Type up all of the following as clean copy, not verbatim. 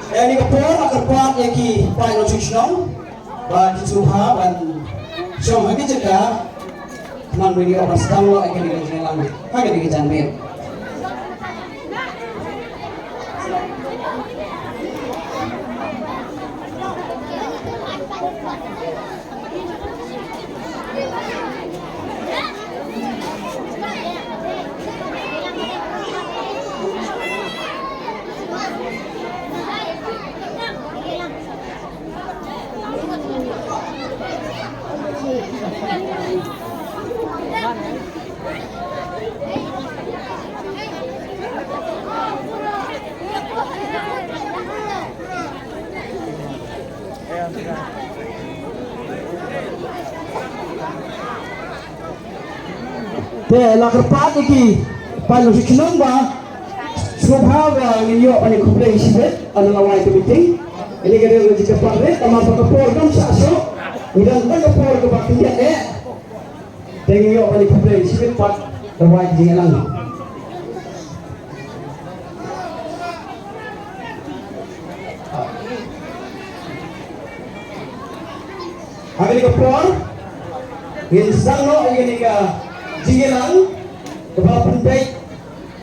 Yang kapur akan buat yaki final tuition bagi Tuhan dan semua kita jaga teman bagi orang sedang lo akan dikerjakan lagi, akan dikerjakan. Lakar pat iki paling senang ba subhaga ninyo ani kumpleng sibet ano laway meeting ini kada di cepat tamang pakapor kan saso udah pakapor ke bakinya ninyo ani kumpleng sibet pat laway jingalang Hari kapor insang no ini ka Jingilang, kepala pendek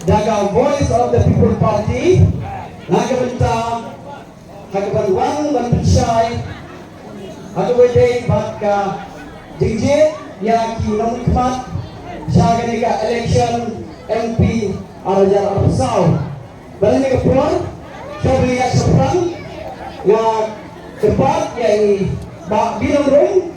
daga Voice of the People Party, nagabenta, hagabanwang banpensay, hagawede baka jingjit, yaki namukmat, siya ka election MP Arajar Arpasaw. Bali ni kapur, sabi nga sa prang, nga tepat, yang bilang rin,